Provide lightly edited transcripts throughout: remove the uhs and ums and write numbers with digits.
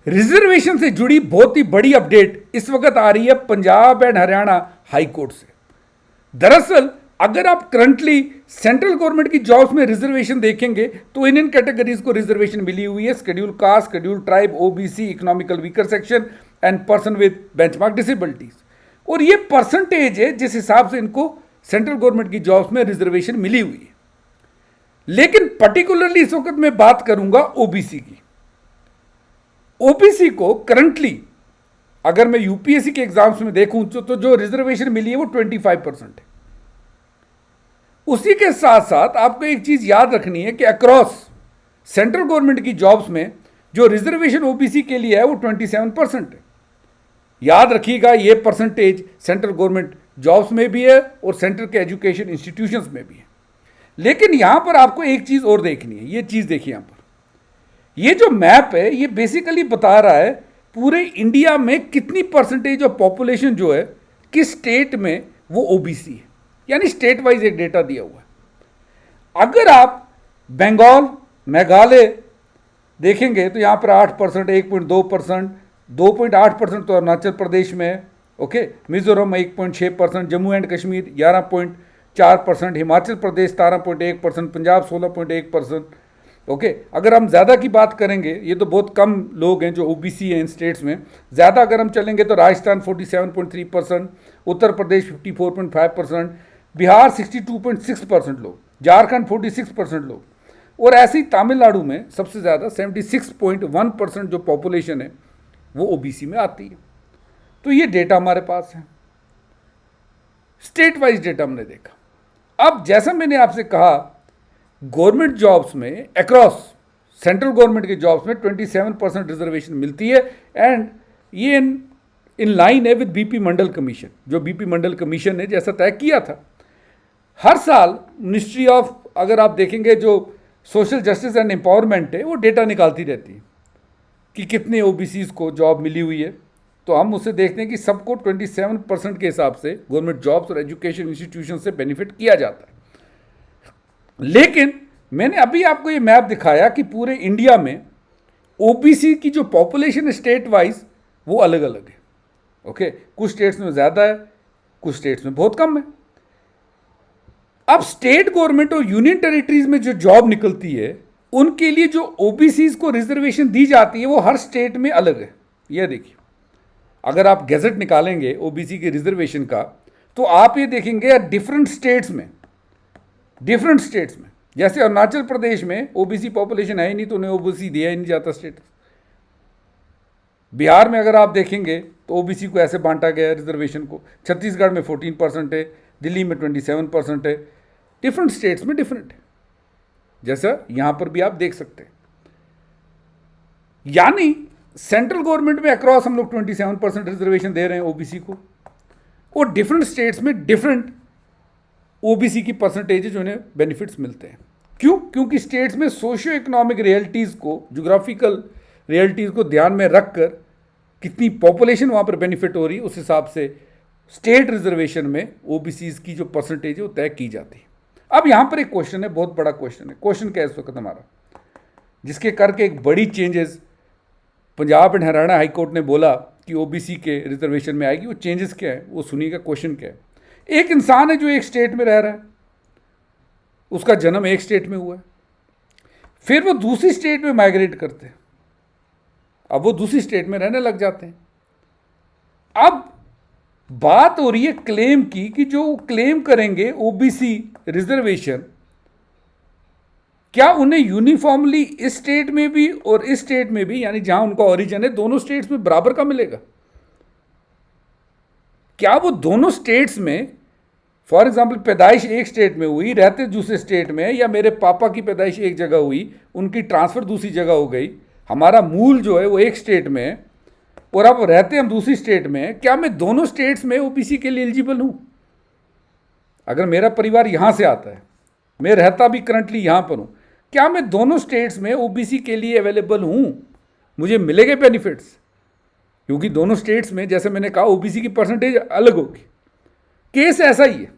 Reservation से जुड़ी बहुत ही बड़ी अपडेट इस वक्त आ रही है Punjab and Haryana high court से। दरअसल अगर आप करंटली सेंट्रल गवर्नमेंट की जॉब्स में रिजर्वेशन देखेंगे तो इन कैटेगरीज को रिजर्वेशन मिली हुई है, schedule caste, schedule tribe, OBC, economical weaker section and person with benchmark disabilities. और ये परसेंटेज है जिस हिसाब से इनको सेंट्रल गवर्नमेंट की जॉब्स में रिजर्वेशन मिली हुई है। लेकिन पर्टिकुलरली इस वक्त मैं बात करूंगा ओबीसी की। ओबीसी को करंटली अगर मैं यूपीएससी के एग्जाम्स में देखूं तो जो रिजर्वेशन मिली है वो 25% है। उसी के साथ साथ आपको एक चीज याद रखनी है कि अक्रॉस सेंट्रल गवर्नमेंट की जॉब्स में जो रिजर्वेशन ओबीसी के लिए है वो 27% है। याद रखिएगा ये परसेंटेज सेंट्रल गवर्नमेंट जॉब्स में भी है और सेंट्रल के एजुकेशन इंस्टीट्यूशंस में भी है। लेकिन यहां पर आपको एक चीज और देखनी है। ये चीज देखिए, यहां पर ये जो मैप है ये बेसिकली बता रहा है पूरे इंडिया में कितनी परसेंटेज ऑफ पॉपुलेशन जो है किस स्टेट में वो ओबीसी है, यानी स्टेट वाइज एक डेटा दिया हुआ है। अगर आप बंगाल, मेघालय देखेंगे तो यहां पर 8%, 1.2%, 2.8% तो अरुणाचल प्रदेश में है। Okay, Mizoram 1.6%, Jammu and Kashmir 11.4%, Himachal Pradesh 17.1%, Punjab 16.1%। Okay, अगर हम ज़्यादा की बात करेंगे, ये तो बहुत कम लोग हैं जो ओबीसी हैं इन स्टेट्स में। ज़्यादा अगर हम चलेंगे तो राजस्थान 47.3%, उत्तर प्रदेश 54.5%, बिहार 62.6% लोग, झारखंड 46% लोग, और ऐसे ही तमिलनाडु में सबसे ज़्यादा 76.1% जो पॉपुलेशन है वो ओबीसी में आती है। तो ये डेटा हमारे पास है, स्टेट वाइज डेटा हमने देखा। अब जैसा मैंने आपसे कहा, गवर्नमेंट जॉब्स में अक्रॉस सेंट्रल गवर्नमेंट के जॉब्स में 27% रिजर्वेशन मिलती है एंड ये इन लाइन है विद बीपी मंडल कमीशन। जो बीपी मंडल कमीशन ने जैसा तय किया था, हर साल मिनिस्ट्री ऑफ, अगर आप देखेंगे जो सोशल जस्टिस एंड एम्पावरमेंट है, वो डेटा निकालती रहती है कि कितने ओबीसीज को जॉब मिली हुई है। तो हम उससे देखते हैं कि सबको 27% के हिसाब से गवर्नमेंट जॉब्स और एजुकेशन इंस्टीट्यूशन से बेनिफिट किया जाता है। लेकिन मैंने अभी आपको ये मैप दिखाया कि पूरे इंडिया में ओबीसी की जो पॉपुलेशन है स्टेट वाइज वो अलग अलग है। ओके, कुछ स्टेट्स में ज़्यादा है, कुछ स्टेट्स में बहुत कम है। अब स्टेट गवर्नमेंट और यूनियन टेरिटरीज में जो जॉब निकलती है उनके लिए जो ओबीसीज को रिजर्वेशन दी जाती है वो हर स्टेट में अलग है। यह देखिए, अगर आप गैजेट निकालेंगे ओबीसी के रिजर्वेशन का तो आप ये देखेंगे डिफरेंट स्टेट्स में जैसे अरुणाचल प्रदेश में ओबीसी पॉपुलेशन है ही नहीं तो उन्हें ओबीसी दिया ही नहीं जाता स्टेटस। बिहार में अगर आप देखेंगे तो ओबीसी को ऐसे बांटा गया है रिजर्वेशन को। छत्तीसगढ़ में 14% है, दिल्ली में 27% है। डिफरेंट स्टेट्स में डिफरेंट है, जैसा यहां पर भी आप देख सकते हैं। यानी सेंट्रल गवर्नमेंट में अक्रॉस हम लोग 27% रिजर्वेशन दे रहे हैं ओबीसी को, और डिफरेंट स्टेट्स में डिफरेंट ओबीसी की परसेंटेज उन्हें बेनिफिट्स मिलते हैं। क्यों? क्योंकि स्टेट्स में सोशियो इकोनॉमिक रियलिटीज़ को, जोग्राफिकल रियलिटीज़ को ध्यान में रखकर कितनी पॉपुलेशन वहाँ पर बेनिफिट हो रही है उस हिसाब से स्टेट रिजर्वेशन में ओबीसीज की जो परसेंटेज है वो तय की जाती है। अब यहाँ पर एक क्वेश्चन है, बहुत बड़ा क्वेश्चन है। क्वेश्चन क्या है इस वक्त हमारा, जिसके करके एक बड़ी changes Punjab and Haryana high court ने बोला कि ओबीसी के रिजर्वेशन में आएगी। वो चेंजेस क्या है वो सुनिएगा। क्वेश्चन क्या है, एक इंसान है जो एक स्टेट में रह रहा है, उसका जन्म एक स्टेट में हुआ है, फिर वो दूसरी स्टेट में माइग्रेट करते हैं, अब वो दूसरी स्टेट में रहने लग जाते हैं। अब बात हो रही है क्लेम की कि जो क्लेम करेंगे ओबीसी रिजर्वेशन, क्या उन्हें यूनिफॉर्मली इस स्टेट में भी और इस स्टेट में भी, यानी जहां उनका ओरिजिन है, दोनों स्टेट्स में बराबर का मिलेगा? क्या वो दोनों स्टेट्स में, फॉर एग्जाम्पल पैदाइश एक स्टेट में हुई, रहते दूसरे स्टेट में, या मेरे पापा की पैदाइश एक जगह हुई, उनकी ट्रांसफ़र दूसरी जगह हो गई, हमारा मूल जो है वो एक स्टेट में है और अब रहते हम दूसरी स्टेट में, क्या मैं दोनों स्टेट्स में ओबीसी के लिए एलिजिबल हूँ? अगर मेरा परिवार यहाँ से आता है, मैं रहता भी करंटली यहाँ पर हूँ, क्या मैं दोनों स्टेट्स में ओबीसी के लिए अवेलेबल हूँ? मुझे मिलेंगे बेनिफिट्स? क्योंकि दोनों स्टेट्स में, जैसे मैंने कहा, ओबीसी की परसेंटेज अलग होगी। केस ऐसा ही है,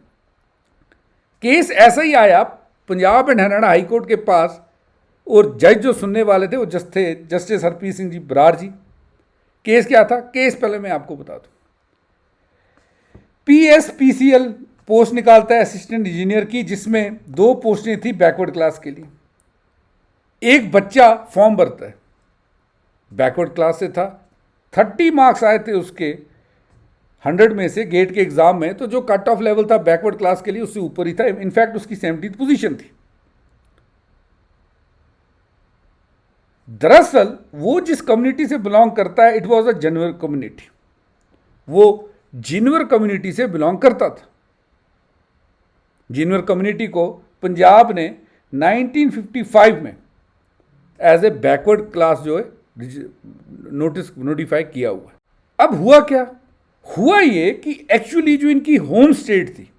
केस ऐसा ही आया पंजाब एंड हरियाणा हाईकोर्ट के पास, और जज जो सुनने वाले थे वो जस्टिस हरप्रीत सिंह जी बरार जी, केस क्या था? केस पहले मैं आपको बता दूं। PSPCL पोस्ट निकालता है असिस्टेंट इंजीनियर की, जिसमें 2 पोस्टें थी बैकवर्ड क्लास के लिए। एक बच्चा फॉर्म भरता है, बैकवर्ड क्लास से था, 30 मार्क्स आए थे उसके 100 में से गेट के एग्जाम में, तो जो कट ऑफ लेवल था बैकवर्ड क्लास के लिए उससे ऊपर ही था। इनफैक्ट उसकी 70th पोजीशन थी। दरअसल वो जिस कम्युनिटी से बिलोंग करता है, it was a Jinvar community, वो जिनवर कम्युनिटी से बिलोंग करता था। जिनवर कम्युनिटी को पंजाब ने 1955 में एज ए बैकवर्ड क्लास जो है नोटिफाई किया हुआ है। अब हुआ क्या? हुआ ये कि एक्चुअली जो इनकी होम स्टेट थी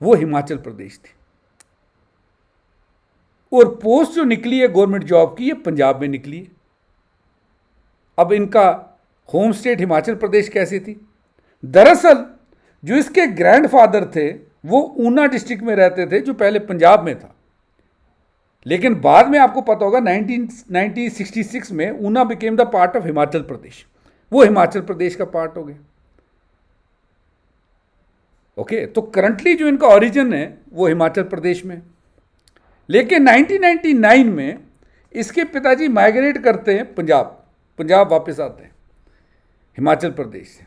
वो हिमाचल प्रदेश थी, और पोस्ट जो निकली है गवर्नमेंट जॉब की, ये पंजाब में निकली है। अब इनका होम स्टेट हिमाचल प्रदेश कैसे थी? दरअसल जो इसके ग्रैंडफादर थे वो ऊना डिस्ट्रिक्ट में रहते थे, जो पहले पंजाब में था, लेकिन बाद में आपको पता होगा 1966 में Una became the part of Himachal Pradesh, वो हिमाचल प्रदेश का पार्ट हो गया। ओके, तो करंटली जो इनका ओरिजिन है वो हिमाचल प्रदेश में, लेकिन 1999 में इसके पिताजी माइग्रेट करते हैं पंजाब वापस आते हैं हिमाचल प्रदेश से।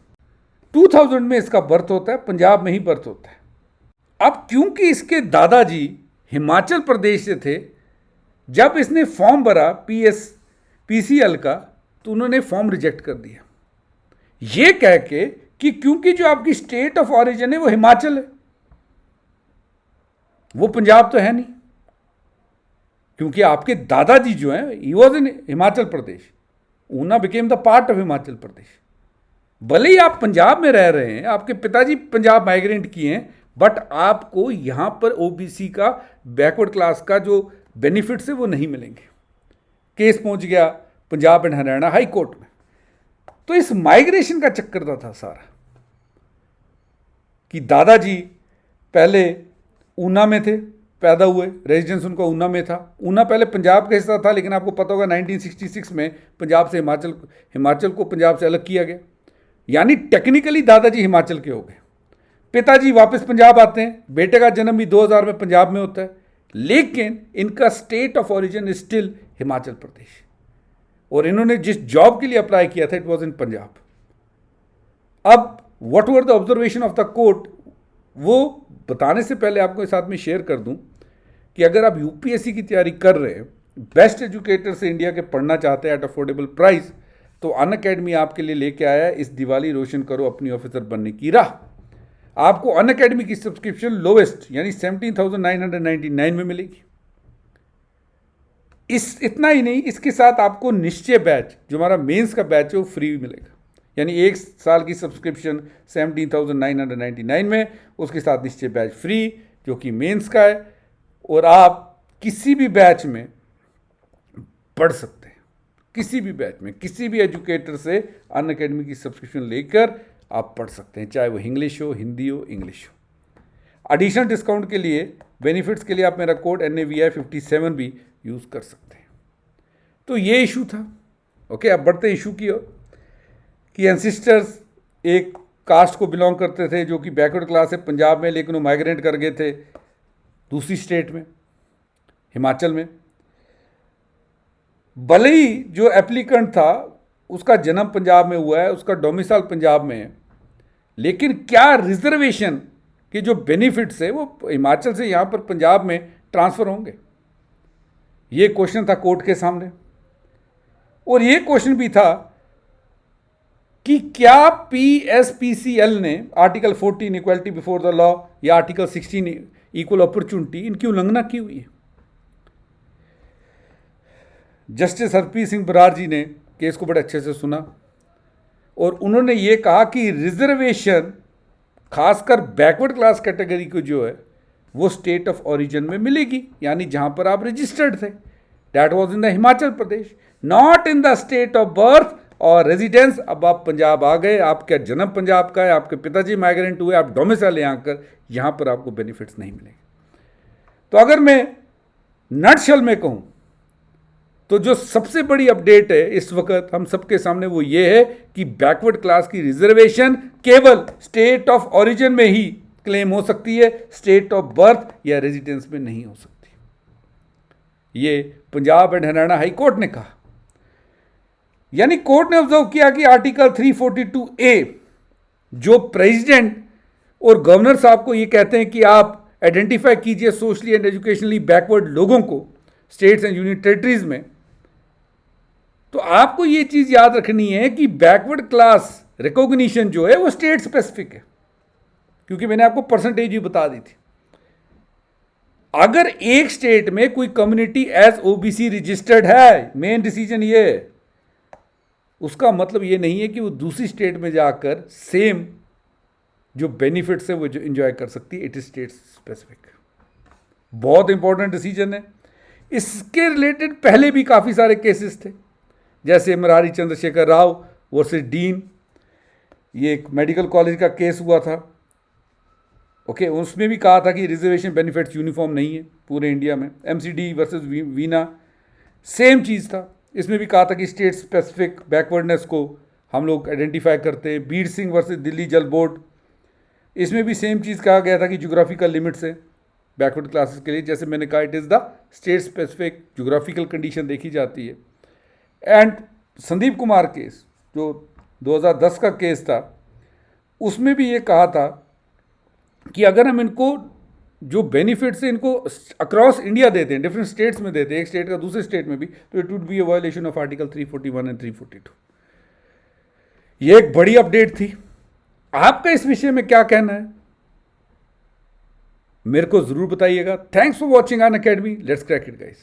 2000 में इसका बर्थ होता है, पंजाब में ही बर्थ होता है। अब क्योंकि इसके दादाजी हिमाचल प्रदेश से थे, जब इसने फॉर्म भरा PSPCL का, तो उन्होंने फॉर्म रिजेक्ट कर दिया, ये कह के कि क्योंकि जो आपकी स्टेट ऑफ ऑरिजिन है वो हिमाचल है, वो पंजाब तो है नहीं, क्योंकि आपके दादाजी जो हैं he was in Himachal Pradesh, Una became the part of Himachal Pradesh. भले ही आप पंजाब में रह रहे हैं, आपके पिताजी पंजाब माइग्रेंट किए हैं, बट आपको यहां पर OBC का बैकवर्ड क्लास का जो बेनिफिट्स है वो नहीं मिलेंगे। केस पहुंच गया Punjab and Haryana high court में। तो इस माइग्रेशन का चक्कर था सारा, कि दादाजी पहले ऊना में थे, पैदा हुए, रेजिडेंस उनका ऊना में था। ऊना पहले पंजाब का हिस्सा था, लेकिन आपको पता होगा 1966 में पंजाब से हिमाचल को पंजाब से अलग किया गया, यानी टेक्निकली दादाजी हिमाचल के हो गए। पिताजी वापस पंजाब आते हैं, बेटे का जन्म भी 2000 में पंजाब में होता है, लेकिन इनका state of origin is still Himachal Pradesh, और इन्होंने जिस जॉब के लिए अप्लाई किया था इट वॉज इन पंजाब। अब what were the observation of the court, वो बताने से पहले आपको इस साथ में शेयर कर दूं कि अगर आप UPSC की तैयारी कर रहे हैं, बेस्ट एजुकेटर से इंडिया के पढ़ना चाहते हैं एट अफोर्डेबल प्राइस, तो अनअकैडमी आपके लिए लेके आया है इस दिवाली रोशन करो अपनी ऑफिसर बनने की राह। आपको अनअकैडमी की सब्सक्रिप्शन लोवेस्ट यानी 17,999 में मिलेगी। इतना ही नहीं, इसके साथ आपको निश्चय बैच, जो हमारा मेंस का बैच है, वो फ्री मिलेगा, यानी 1 साल की सब्सक्रिप्शन 17,999 में, उसके साथ निश्चय बैच फ्री जो कि मेंस का है, और आप किसी भी बैच में पढ़ सकते हैं, किसी भी बैच में किसी भी एजुकेटर से अनअकैडमी की सब्सक्रिप्शन लेकर आप पढ़ सकते हैं, चाहे वो इंग्लिश हो, हिंदी हो, इंग्लिश हो। एडिशनल डिस्काउंट के लिए, बेनिफिट्स के लिए आप मेरा कोड NAVI57 भी यूज़ कर सकते हैं। तो ये इशू था। ओके, अब बढ़ते इशू की ओर, कि एंसिस्टर्स एक कास्ट को बिलोंग करते थे जो कि बैकवर्ड क्लास है पंजाब में, लेकिन वो माइग्रेट कर गए थे दूसरी स्टेट में, हिमाचल में। भले ही जो एप्लीकेंट था उसका जन्म पंजाब में हुआ है, उसका डोमिसाइल पंजाब में है, लेकिन क्या रिजर्वेशन के जो बेनिफिट्स है वो हिमाचल से यहाँ पर पंजाब में ट्रांसफ़र होंगे? ये क्वेश्चन था कोर्ट के सामने। और ये क्वेश्चन भी था कि क्या PSPCL ने article 14 equality before the law या आर्टिकल 16 इक्वल अपॉर्चुनिटी, इनकी उल्लंघना की हुई है। जस्टिस हरप्रीत सिंह बरार जी ने केस को बड़े अच्छे से सुना, और उन्होंने ये कहा कि रिजर्वेशन खासकर बैकवर्ड क्लास कैटेगरी को जो है वो स्टेट ऑफ ओरिजिन में मिलेगी, यानी जहां पर आप रजिस्टर्ड थे, that was in the Himachal Pradesh, not in the state of birth और रेजिडेंस। अब आप पंजाब आ गए, आपका जन्म पंजाब का है, आपके पिताजी माइग्रेंट हुए, आप डोमिसाइल यहाँ कर, यहाँ पर आपको बेनिफिट्स नहीं मिलेंगे। तो अगर मैं नटशल में कहूँ तो जो सबसे बड़ी अपडेट है इस वक्त हम सबके सामने वो ये है कि बैकवर्ड क्लास की रिजर्वेशन केवल स्टेट ऑफ ओरिजिन में ही क्लेम हो सकती है, स्टेट ऑफ बर्थ या रेजिडेंस में नहीं हो सकती। ये Punjab and Haryana high court ने कहा। यानी कोर्ट ने ऑब्जर्व किया कि आर्टिकल 342A जो प्रेसिडेंट और गवर्नर साहब को ये कहते हैं कि आप आइडेंटिफाई कीजिए सोशली एंड एजुकेशनली बैकवर्ड लोगों को स्टेट्स एंड यूनियन टेरिटरीज में, तो आपको ये चीज याद रखनी है कि बैकवर्ड क्लास रिकॉग्निशन जो है वो स्टेट स्पेसिफिक है, क्योंकि मैंने आपको परसेंटेज भी बता दी थी। अगर एक स्टेट में कोई कम्युनिटी एज ओबीसी रजिस्टर्ड है, मेन डिसीजन ये है, उसका मतलब ये नहीं है कि वो दूसरी स्टेट में जाकर सेम जो बेनिफिट्स है वो जो एंजॉय कर सकती है। It is state specific. बहुत इंपॉर्टेंट डिसीजन है। इसके रिलेटेड पहले भी काफ़ी सारे केसेस थे, जैसे मुरारी चंद्रशेखर राव वर्सेस डीन, ये एक मेडिकल कॉलेज का केस हुआ था। ओके, उसमें भी कहा था कि रिजर्वेशन बेनिफिट्स यूनिफॉर्म नहीं है पूरे इंडिया में। एमसीडी वर्सेस वीना सेम चीज़ था, इसमें भी कहा था कि स्टेट स्पेसिफिक बैकवर्डनेस को हम लोग आइडेंटिफाई करते हैं। बीर सिंह वर्सेस दिल्ली जल बोर्ड, इसमें भी सेम चीज़ कहा गया था कि ज्योग्राफिकल लिमिट्स है बैकवर्ड क्लासेस के लिए। जैसे मैंने कहा, it is the state specific geographical condition देखी जाती है। एंड संदीप कुमार केस जो 2010 का केस था, उसमें भी ये कहा था कि अगर हम इनको जो बेनिफिट्स है इनको अक्रॉस इंडिया देते हैं, डिफरेंट स्टेट्स में देते हैं, एक स्टेट का दूसरे स्टेट में भी, तो it would be a violation of article 341 and 342। ये एक बड़ी अपडेट थी। आपका इस विषय में क्या कहना है मेरे को जरूर बताइएगा। Thanks for watching Unacademy. Let's crack it guys.